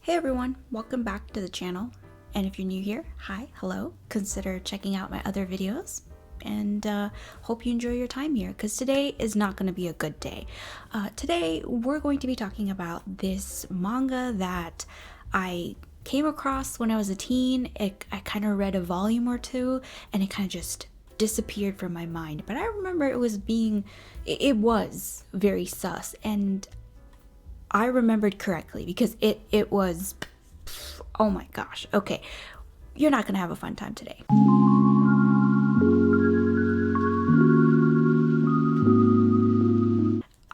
Hey everyone, welcome back to the channel. And if you're new here, hi, hello. Consider checking out my other videos and hope you enjoy your time here because today is not going to be a good day. Today we're going to be talking about this manga that I came across when I was a teen. I kind of read a volume or two and it kind of just disappeared from my mind. But I remember it was very sus, and I remembered correctly because it was, oh my gosh. Okay, you're not gonna have a fun time today.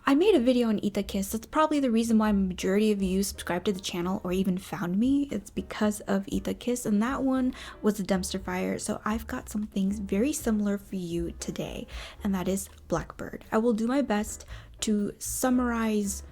I made a video on Eat the Kiss. That's probably the reason why majority of you subscribed to the channel or even found me. It's because of Eat the Kiss, and that one was a dumpster fire. So I've got some things very similar for you today, and that is Blackbird. I will do my best to summarize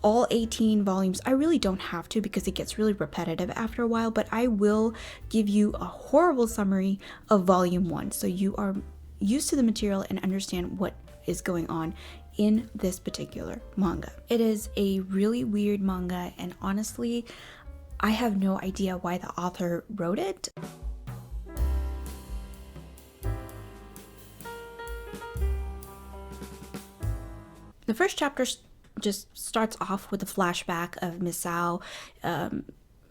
all 18 volumes. I really don't have to because it gets really repetitive after a while, but I will give you a horrible summary of volume 1 so you are used to the material and understand what is going on in this particular manga. It is a really weird manga, and honestly, I have no idea why the author wrote it. The first chapter just starts off with a flashback of Misao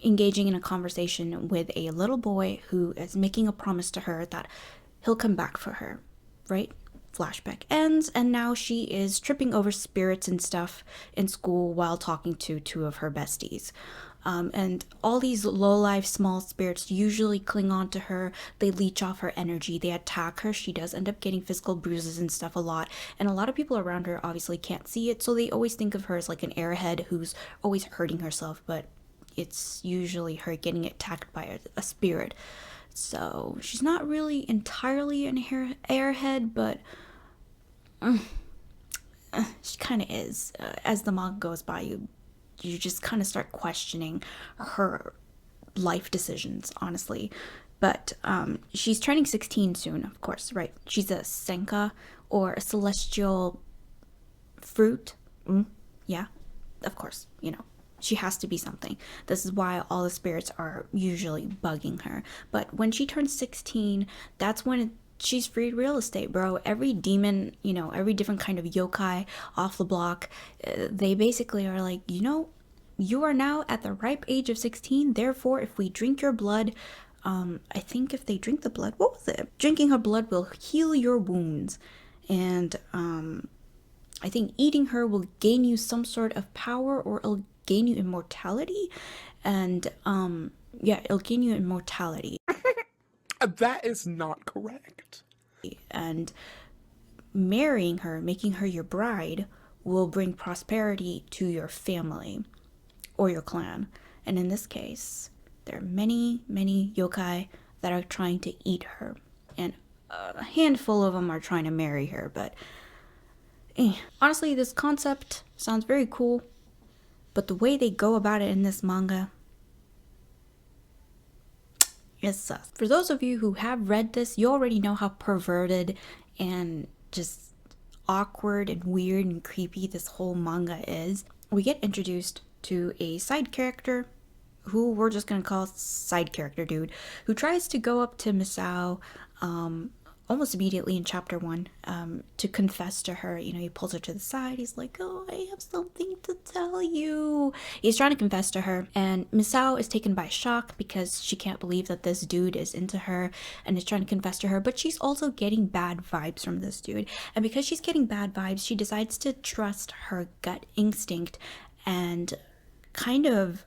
engaging in a conversation with a little boy who is making a promise to her that he'll come back for her, right? Flashback ends, and now she is tripping over spirits and stuff in school while talking to two of her besties. And all these low-life small spirits usually cling on to her. They leech off her energy. They attack her. She does end up getting physical bruises and stuff a lot. And a lot of people around her obviously can't see it, so they always think of her as like an airhead who's always hurting herself, but it's usually her getting attacked by a spirit. So she's not really entirely an airhead, but she kind of is. As the manga goes by, you just kind of start questioning her life decisions, honestly. But she's turning 16 soon, of course, right? She's a senka, or a celestial fruit. Yeah, of course, you know. She has to be something. This is why all the spirits are usually bugging her. But when she turns 16, that's when she's free real estate, bro. Every demon, you know, every different kind of yokai off the block, they basically are like, you know, you are now at the ripe age of 16. Therefore, if we drink your blood, I think if they drink the blood, what was it? Drinking her blood will heal your wounds. And I think eating her will gain you some sort of power, or it'll gain you immortality. And yeah, it'll gain you immortality. That is not correct. And marrying her, making her your bride, will bring prosperity to your family or your clan. And in this case, there are many yokai that are trying to eat her, and a handful of them are trying to marry her. But honestly, this concept sounds very cool, but the way they go about it in this manga is sus. For those of you who have read this, you already know how perverted and just awkward and weird and creepy this whole manga is. We get introduced to a side character who we're just gonna call side character dude, who tries to go up to Misao almost immediately in chapter 1 to confess to her. You know, he pulls her to the side. He's like, oh, I have something to tell you. He's trying to confess to her, and Misao is taken by shock because she can't believe that this dude is into her and is trying to confess to her, but she's also getting bad vibes from this dude. And because she's getting bad vibes, she decides to trust her gut instinct and kind of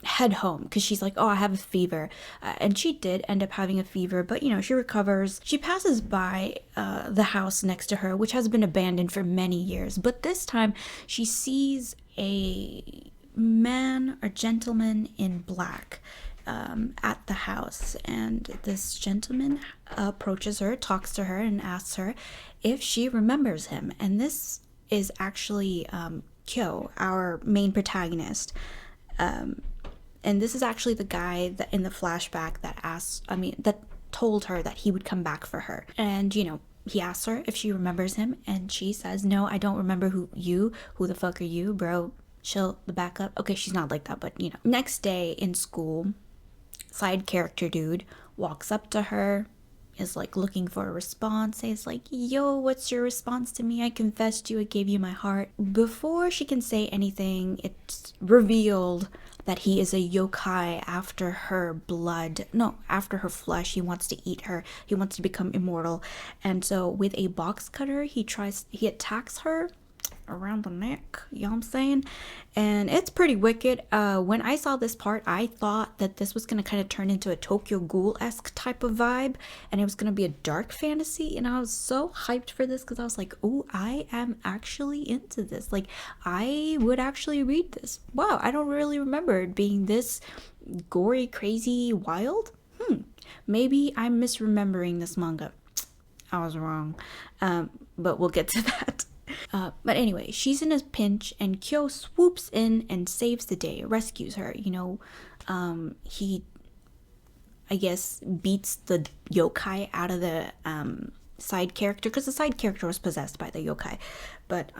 head home, because she's like, oh, I have a fever. And she did end up having a fever, but you know, she recovers. She passes by the house next to her, which has been abandoned for many years, but this time she sees a man or gentleman in black at the house, and this gentleman approaches her, talks to her, and asks her if she remembers him. And this is actually Kyo, our main protagonist, and this is actually the guy that in the flashback that told her that he would come back for her. And you know, he asks her if she remembers him, and she says, no, I don't remember who the fuck are you, bro? She'll the backup. Okay, she's not like that, but you know. Next day in school, side character dude walks up to her, is like looking for a response, says like, yo, what's your response to me? I confessed to you, I gave you my heart. Before she can say anything, it's revealed that he is a yokai after her blood. No, after her flesh. He wants to eat her. He wants to become immortal. And so with a box cutter, he attacks her around the neck, you know what I'm saying? And it's pretty wicked. When I saw this part, I thought that this was gonna kind of turn into a Tokyo Ghoul-esque type of vibe, and it was gonna be a dark fantasy, and I was so hyped for this because I was like, oh, I am actually into this. Like, I would actually read this. Wow, I don't really remember it being this gory, crazy, wild. Maybe I'm misremembering this manga. I was wrong. But we'll get to that. But anyway, she's in a pinch, and Kyo swoops in and saves the day, rescues her. You know, he, I guess, beats the yokai out of the side character, because the side character was possessed by the yokai. But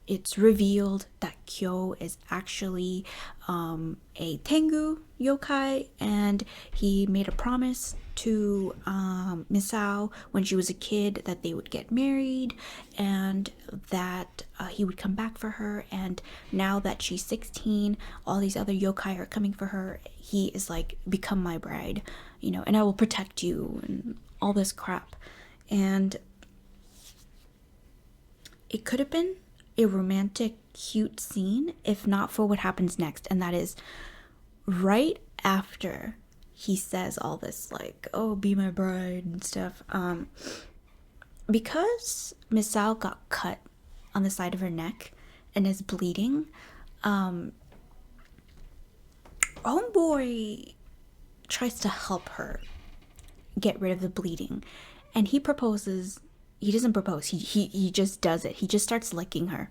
it's revealed that Kyo is actually a Tengu yokai, and he made a promise to Misao when she was a kid that they would get married, and that he would come back for her. And now that she's 16, all these other yokai are coming for her. He is like, become my bride, you know, and I will protect you, and all this crap. And it could have been a romantic, cute scene if not for what happens next. And that is right after he says all this, like, oh, be my bride and stuff. Because Misao got cut on the side of her neck and is bleeding, homeboy tries to help her get rid of the bleeding, and he proposes. He doesn't propose, he just does it. He just starts licking her.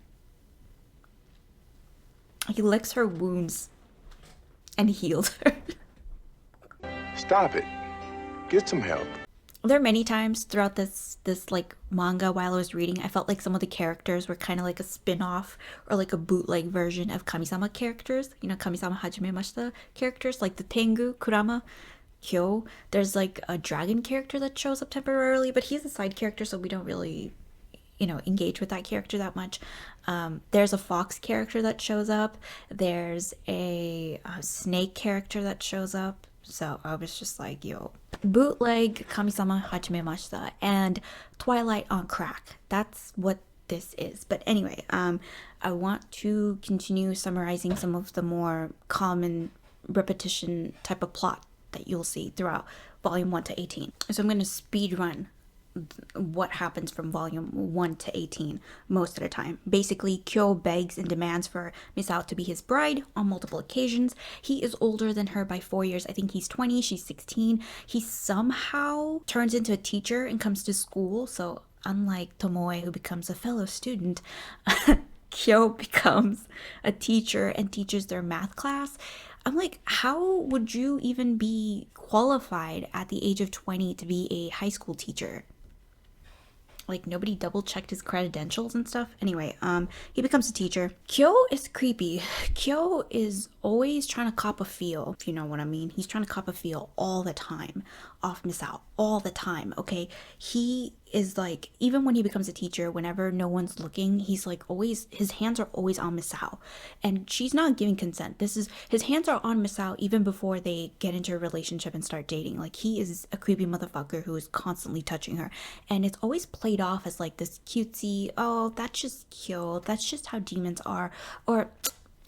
He licks her wounds and heals her. Stop it. Get some help. There are many times throughout this like manga, while I was reading, I felt like some of the characters were kind of like a spin-off or like a bootleg version of Kamisama characters. You know, Kamisama Hajimemashita characters, like the Tengu, Kurama, Kyo. There's like a dragon character that shows up temporarily, but he's a side character, so we don't really, you know, engage with that character that much. There's a fox character that shows up. There's a snake character that shows up. So I was just like, yo, bootleg Kamisama Hajimemashita and Twilight on crack. That's what this is. But anyway, I want to continue summarizing some of the more common repetition type of plot that you'll see throughout volume 1 to 18. So I'm going to speed run what happens from volume 1 to 18 most of the time. Basically, Kyo begs and demands for Misao to be his bride on multiple occasions. He is older than her by 4 years. I think he's 20, she's 16. He somehow turns into a teacher and comes to school. So unlike Tomoe, who becomes a fellow student, Kyo becomes a teacher and teaches their math class. I'm like, how would you even be qualified at the age of 20 to be a high school teacher? Like, nobody double checked his credentials and stuff. Anyway, he becomes a teacher. Kyo is creepy. Kyo is always trying to cop a feel, if you know what I mean. He's trying to cop a feel all the time off Misao, all the time, okay? He is like, even when he becomes a teacher, whenever no one's looking, he's like always, his hands are always on Misao, and she's not giving consent. His hands are on Misao even before they get into a relationship and start dating. Like, he is a creepy motherfucker who is constantly touching her, and it's always played off as like this cutesy, oh, that's just cute, that's just how demons are, or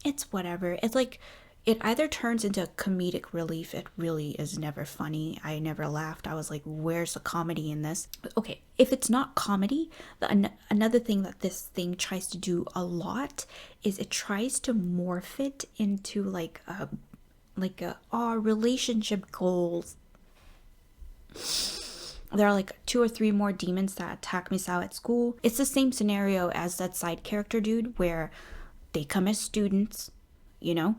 it's whatever. It's like, it either turns into comedic relief. It really is never funny. I never laughed. I was like, where's the comedy in this? Okay, if it's not comedy, another thing that this thing tries to do a lot is it tries to morph it into like a relationship goals. There are like 2 or 3 more demons that attack Misao at school. It's the same scenario as that side character dude, where they come as students, you know,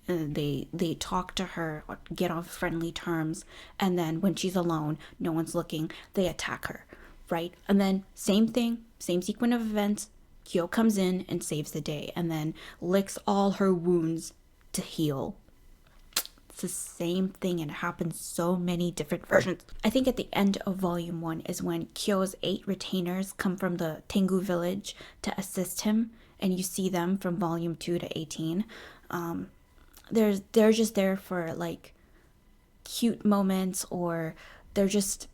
they talk to her, get on friendly terms, and then when she's alone, no one's looking, they attack her, right? And then same thing, same sequence of events, Kyo comes in and saves the day and then licks all her wounds to heal. It's the same thing and it happens so many different versions. I think at the end of volume 1 is when Kyo's 8 retainers come from the Tengu village to assist him, and you see them from volume 2 to 18. They're just there for like cute moments, or they're just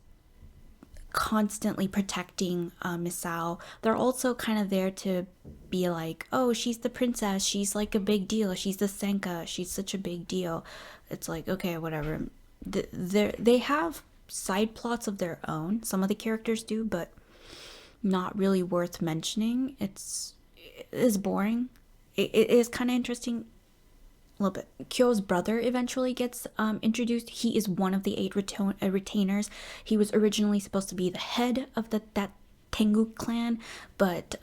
constantly protecting Misao. They're also kind of there to be like, oh, she's the princess, she's like a big deal, she's the Senka, she's such a big deal. It's like, okay, whatever. They have side plots of their own, some of the characters do, but not really worth mentioning. It is boring. It is kind of interesting a little bit. Kyo's brother eventually gets introduced. He is one of the 8 retainers. He was originally supposed to be the head of that Tengu clan, but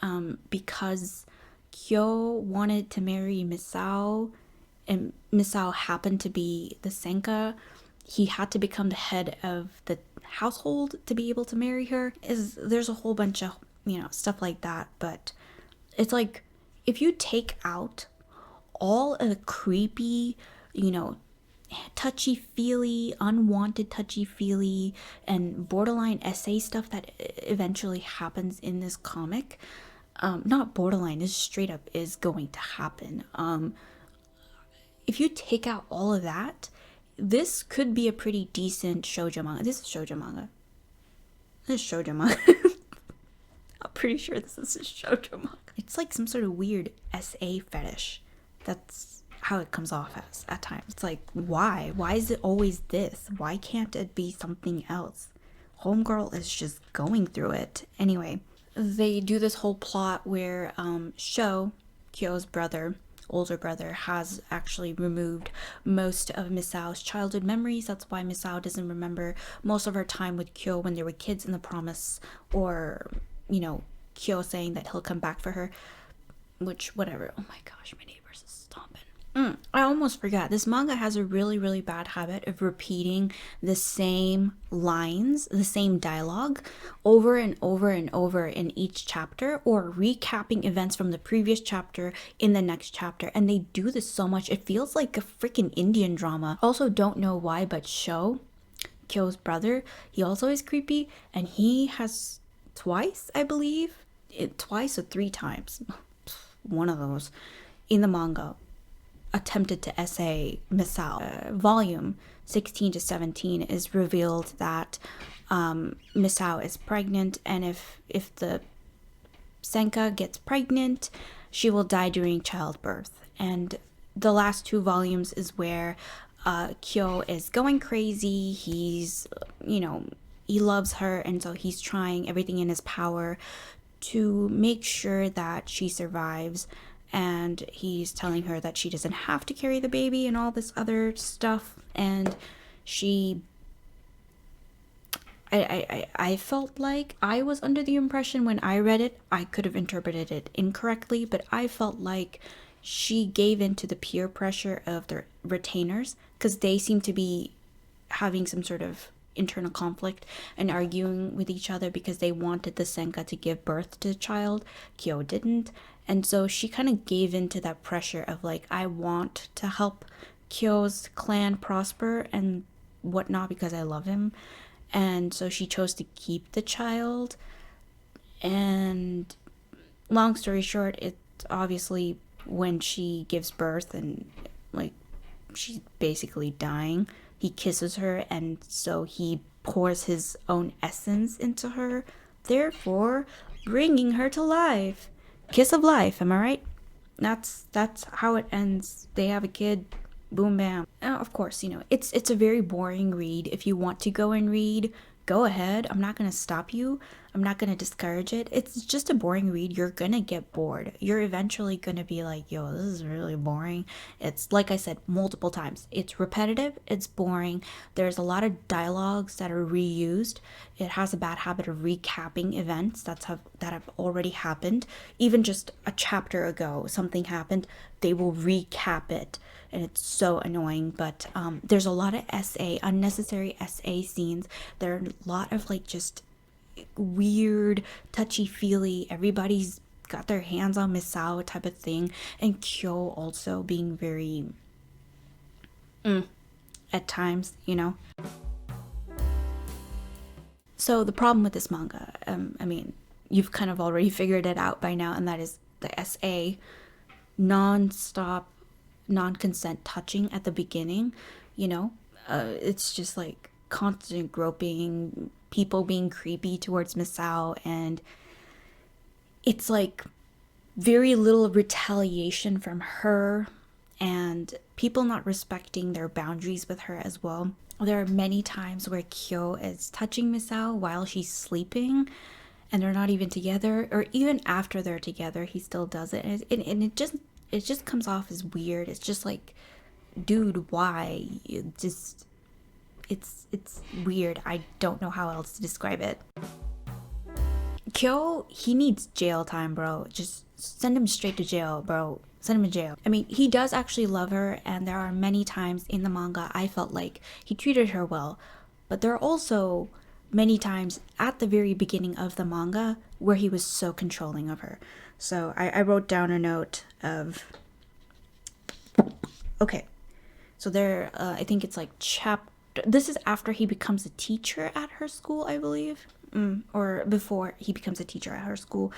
because Kyo wanted to marry Misao, and Misao happened to be the Senka, he had to become the head of the household to be able to marry her. There's a whole bunch of stuff like that, but it's like, if you take out all of the creepy, touchy-feely, unwanted touchy-feely, and borderline essay stuff that eventually happens in this comic, not borderline, this straight up is going to happen. If you take out all of that, this could be a pretty decent shoujo manga. This is shoujo manga. I'm pretty sure this is a shoujo manga. It's like some sort of weird SA fetish. That's how it comes off as at times. It's like, why? Why is it always this? Why can't it be something else? Homegirl is just going through it. Anyway, they do this whole plot where Sho, Kyo's brother, older brother, has actually removed most of Misao's childhood memories. That's why Misao doesn't remember most of her time with Kyo when they were kids in the promise, or Kyo saying that he'll come back for her, which, whatever. Oh my gosh, my neighbors is stomping. I almost forgot. This manga has a really, really bad habit of repeating the same lines, the same dialogue over and over and over in each chapter, or recapping events from the previous chapter in the next chapter. And they do this so much, it feels like a freaking Indian drama. Also, don't know why, but Sho, Kyo's brother, he also is creepy, and he has twice, I believe, twice or 3 times, one of those, in the manga, attempted to essay Misao. Volume 16 to 17 is revealed that Misao is pregnant, and if the Senka gets pregnant, she will die during childbirth. And the last 2 volumes is where Kyo is going crazy. He's, he loves her, and so he's trying everything in his power to make sure that she survives, and he's telling her that she doesn't have to carry the baby and all this other stuff. And I felt like I was under the impression when I read it, I could have interpreted it incorrectly, but I felt like she gave in to the peer pressure of the retainers, because they seem to be having some sort of internal conflict and arguing with each other because they wanted the Senka to give birth to the child. Kyo didn't. And so she kind of gave into that pressure of like, I want to help Kyo's clan prosper and whatnot because I love him. And so she chose to keep the child. And long story short, it's obviously when she gives birth and like she's basically dying, he kisses her, and so he pours his own essence into her, therefore bringing her to life. Kiss of life, am I right? That's how it ends. They have a kid, boom bam. Of course, it's a very boring read. If you want to go and read, go ahead. I'm not gonna stop you. I'm not gonna discourage it. It's just a boring read. You're gonna get bored. You're eventually gonna be like, yo, this is really boring. It's like I said multiple times, it's repetitive, it's boring. There's a lot of dialogues that are reused. It has a bad habit of recapping events that have already happened. Even just a chapter ago, something happened, they will recap it, and it's so annoying. But there's a lot of unnecessary SA scenes. There are a lot of like just weird touchy-feely, everybody's got their hands on Misao type of thing, and Kyo also being very at times, you know. So the problem with this manga, I mean, you've kind of already figured it out by now, and that is the SA, non-stop, non-consent touching at the beginning, you know. It's just like constant groping, people being creepy towards Misao, and it's like very little retaliation from her, and people not respecting their boundaries with her as well. There are many times where Kyo is touching Misao while she's sleeping, and they're not even together, or even after they're together, he still does it, and it just comes off as weird. It's just like, dude, why? It's weird. I don't know how else to describe it. Kyo, he needs jail time, bro. Just send him straight to jail, bro. Send him to jail. I mean, he does actually love her, and there are many times in the manga I felt like he treated her well. But there are also many times at the very beginning of the manga where he was so controlling of her. So I wrote down a note of... Okay. So there, I think it's like this is after he becomes a teacher at her school, I believe. Or before he becomes a teacher at her school.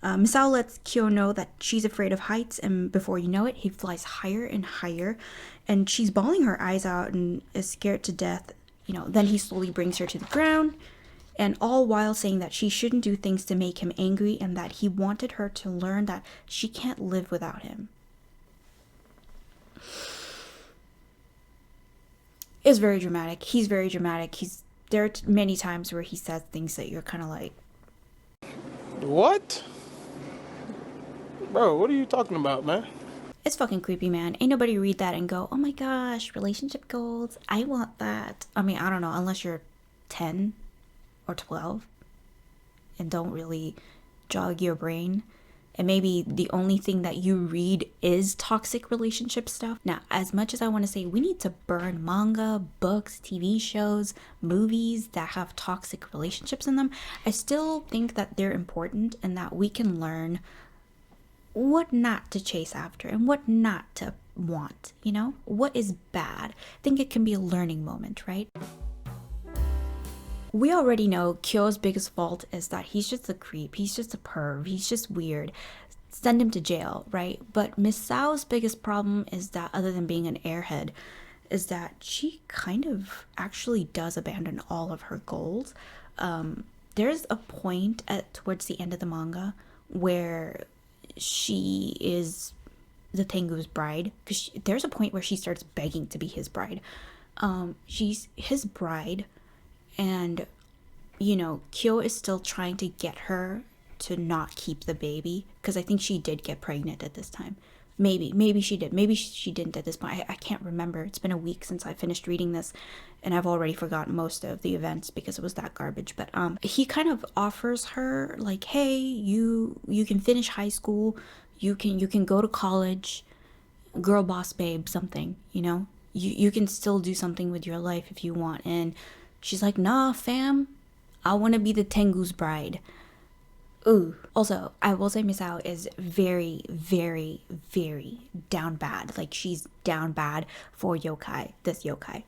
Misao lets Kyo know that she's afraid of heights, and before you know it, he flies higher and higher, and she's bawling her eyes out and is scared to death. You know, then he slowly brings her to the ground, and all while saying that she shouldn't do things to make him angry, and that he wanted her to learn that she can't live without him. It's very dramatic. He's very dramatic. There are many times where he says things that you're kind of like, what? Bro, what are you talking about, man? it's fucking creepy, man. Ain't nobody read that and go, oh my gosh, relationship goals, I want that. I mean, I don't know, unless you're 10 or 12 and don't really jog your brain, and maybe the only thing that you read is toxic relationship stuff. Now, as much as I want to say we need to burn manga, books, TV shows, movies that have toxic relationships in them, I still think that they're important, and that we can learn what not to chase after and what not to want, you know? What is bad. I think it can be a learning moment, right? We already know Kyo's biggest fault is that he's just a creep, he's just a perv, he's just weird. Send him to jail, right? But Misao's biggest problem is that, other than being an airhead, is that she kind of actually does abandon all of her goals. There's a point towards the end of the manga where she is the Tengu's bride, because there's a point where she starts begging to be his bride. She's his bride, and you know, Kyo is still trying to get her to not keep the baby, because I think she did get pregnant at this time. Maybe she did, maybe she didn't at this point. I can't remember. It's been a week since I finished reading this, and I've already forgotten most of the events because it was that garbage. But he kind of offers her like, hey, you can finish high school, you can go to college, girl boss babe, something, you know, you can still do something with your life if you want. And she's like, nah fam, I want to be the Tengu's bride. Ooh. Also, I will say Misao is very, very, very down bad. Like, she's down bad for yokai, this yokai.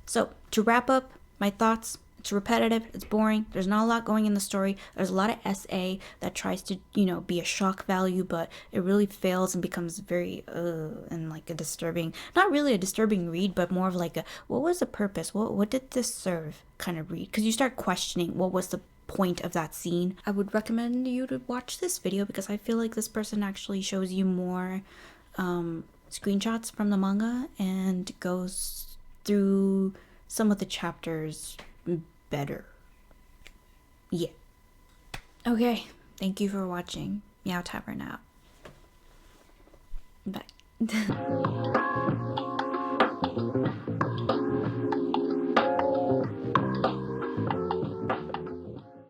So, to wrap up my thoughts, it's repetitive, it's boring, there's not a lot going in the story, there's a lot of SA that tries to, you know, be a shock value, but it really fails and becomes very, and like a disturbing, not really a disturbing read, but more of like a, what was the purpose, what did this serve kind of read, because you start questioning what was the point of that scene. I would recommend you to watch this video because I feel like this person actually shows you more screenshots from the manga and goes through some of the chapters better. Yeah. Okay, thank you for watching. Meow Tavern out. Bye.